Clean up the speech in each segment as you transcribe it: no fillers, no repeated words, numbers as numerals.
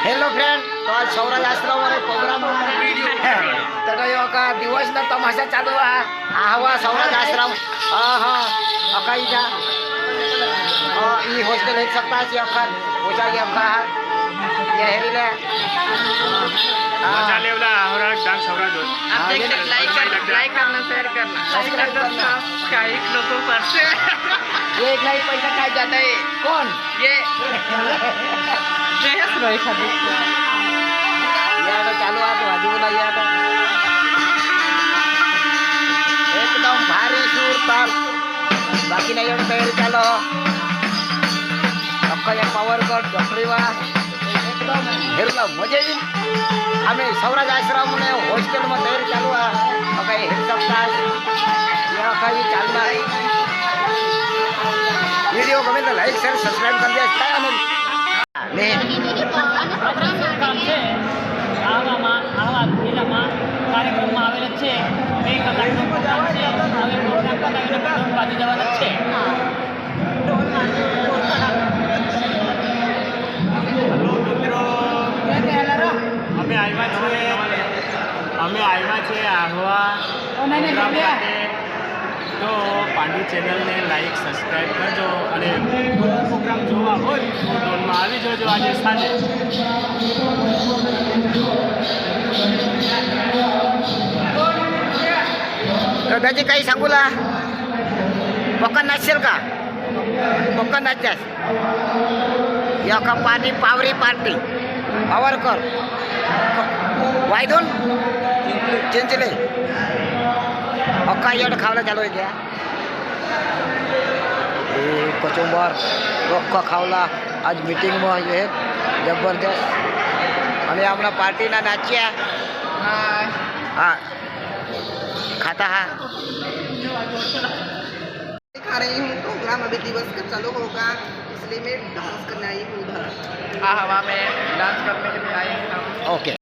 Hello friend, तो आज सौराज आश्रम प्रोग्राम तर दिवस ना तमाशा चालू हवा सौराज आश्रम अकाईचा हॉस्टेल एक सप्ताह से अखर पूछा गया ये हेरीले मजा लेवला और डांस सौराज आप लाइक करना शेयर करना सब्सक्राइब करना कई लोगों पर से ये एक लाइक पैसा खाई जाता है कौन ये जयस रोई खादी यार चालू आ तो आजू बोला यार एकदम भारी सुर ताल बाकी नहीं हम तैयारी चालो आपका ये पावर कट डॉक्टरीवा एकदम हेरला मजे जी हमें सौराज आश्रम में हॉस्टेल में तैयारी चालू है हेर सप्ताह ये कहीं चालू है वीडियो गमे तो लाइक शेयर सब्सक्राइब कर दिया क्या हमें કાર્યક્રમમાં આવેલ છે બે કલાકનો પ્રોગ્રામ છે હવે પ્રોગ્રામ પતાવીને પેટ્રોલ બાજુ જવાના છે અમે આવ્યા છે આહવા તો પાંડુ ચેનલને લાઈક સબસ્ક્રાઈબ કરજો અને પ્રોગ્રામ જોવા હોય તો ડોનમાં આવી જજો આજે સાંજે दादाजी काही सांगूला पक्का नाचशील का पक्का नाचल्यास या का पार्टी पावरी पार्टी पावरकर वायदून चिंचले अक्का येड खावला चालू आहे क्या कचुंबर रोक्का खावला आज मीटिंग में ये जबरदस्त आणि आमना पार्टी ना नाचिया हाँ खाता है खा रही हूँ। प्रोग्राम अभी दिवस का चालू होगा इसलिए मैं डांस करने आई हूँ उधर। हवा में डांस करने के लिए आए हैं हम ओके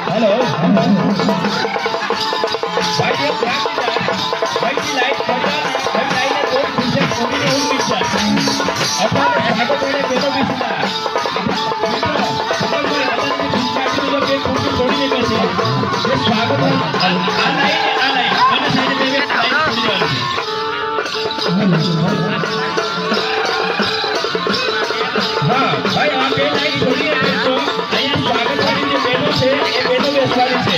हेलो भाई ये भाई की लाइट बजा भाई लाइट को पीछे कोई नहीं पीछे अपन आगे थोड़े बेटो पीछे अपन कोई हाथ में पीछे जो के कोई थोड़ी नहीं पैसे ये स्वागत है आ लाइट मैंने साइड में लाइट हाँ भाई आप ये लाइट छोड़िए तो यहाँ स्वागत वाली जो बेटो से ये बेटो बेसवाली से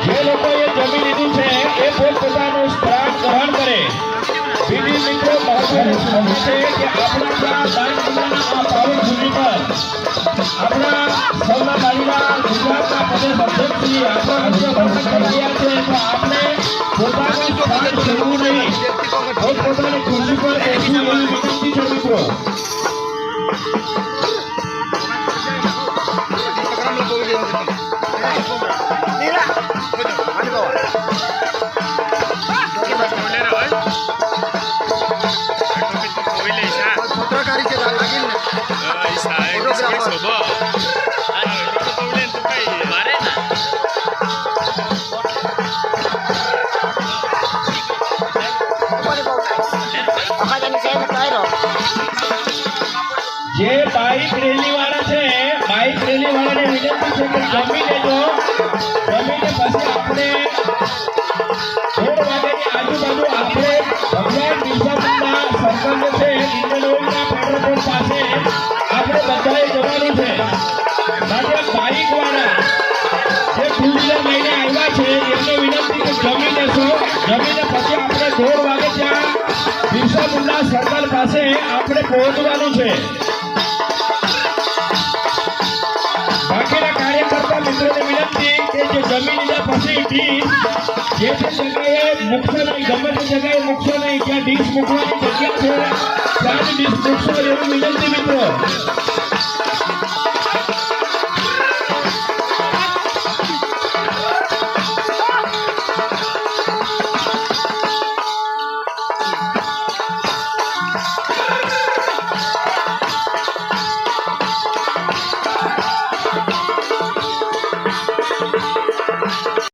જે લોકો એ જમી લીધું છે એ પોતપોતાનું સ્થાન ગ્રહણ કરે બીજી મિત્રો મહત્વની વસ્તુ છે કે આપણા દાન પુણ્યના આ પાવન ભૂમિ પર આપણા સૌના માળીના ગુજરાતના પ્રદેશ અધ્યક્ષશ્રી આપણા હસ્તે ભાષણ કરી રહ્યા છે તો આપણે પોતાનું સ્થાન છોડવું નહીં પોતપોતાની ખુરશી પર બેસવું એવી વિનંતી છે મિત્રો જે બાઇક રેલી વાળા છે બાઇક રેલી વાળાને વિનંતી છે કે જમી લેજો જમીને પછી આપણે 1:30 વાગ્યાની આજુબાજુ આપણે ભગવાન બિરસા મુંડા સર્કલ છે ઇન્ડિયન પેટ્રોલ પંપ પાસે આપણે બધાએ જવાનું છે માટે બાઇક વાળા જે ટુ વ્હીલર લઈને આવ્યા છે એમને વિનંતી કે જમી લેશો જમીને પછી આપણે 1:30 વાગે ત્યાં બિરસા મુંડા સર્કલ પાસે આપણે પહોંચવાનું છે બાકીના કાર્યકર્તા મિત્રોને વિનંતી કે જે જમી લીધા પછી જે જગ્યાએ મૂકશો નહીં, ગમે તે જગ્યાએ મૂકશો નહીં, જ્યાં ડીશ મૂકવાની જગ્યા છે ત્યાં જ ડીશ મૂકશો એવી વિનંતી મિત્રો.